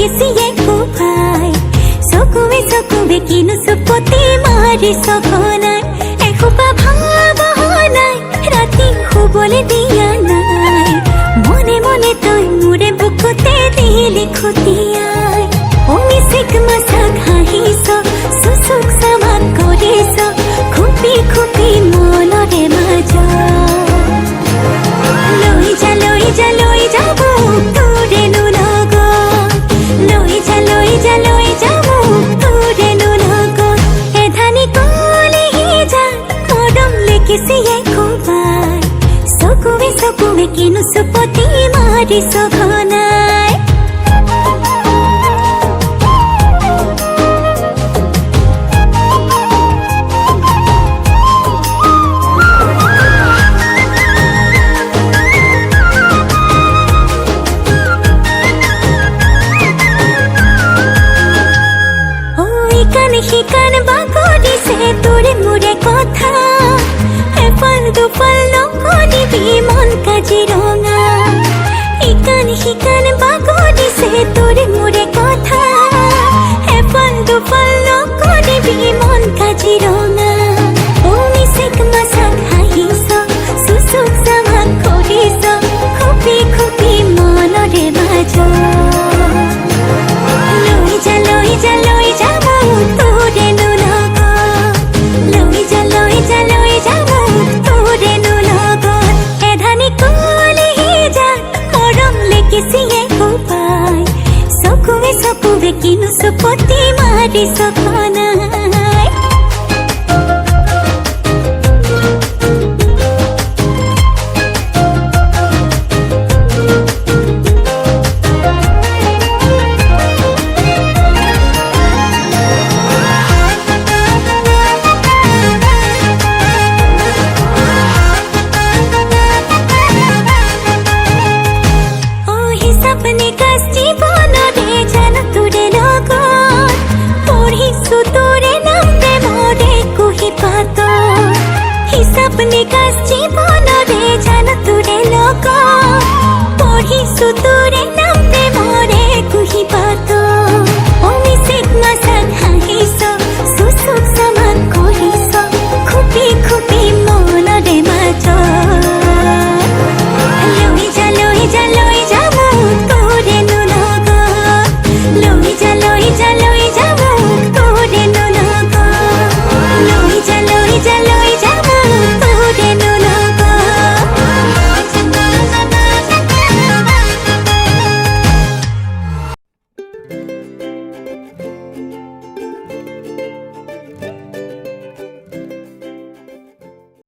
লেগেছিয়ে কোভাই চকুবে কিনো চুপতি মাৰি সঘনাই এসোপা ভাবনাই ৰাতি শুবলৈ দিয়া নাই মনে মনে তই মোৰে বুকুতে দিলি খুটিয়াই মিচিক মাছাক হাঁহিছ চুচুক চামাক কৰিছ খুপি খুপি মনৰে মাজ লৈ যাব তোৰেনো লগত লৈ যাব তোৰেনো লগত এধানি কলিহি যা মৰম লেগিছিয়ে কোবাই চকুবে কিনো চুপতি মাৰি সঘনাই শিকান বাগৰিছে তোৰে মোৰে কথা এফাল দুফাল নকৰিবি মন কাজিৰঙা শিকান বাগৰিছে তোৰে মোৰে কথা এফাল দুফাল নকৰিবি মন কাজিৰঙা মিচিক মাছাক হাঁহিছ চুচুক চামাক কৰিছ খুপি খুপি মনৰে মাজ লৈ যাব তোৰেনো লগত লৈ যাব তোৰেনো লগত এধানি কলিহি যা মৰম লেগিছিয়ে কোবাই চকুবে কিনো চুপতি মাৰি সঘনাই হিসাব নিকাশ জীবন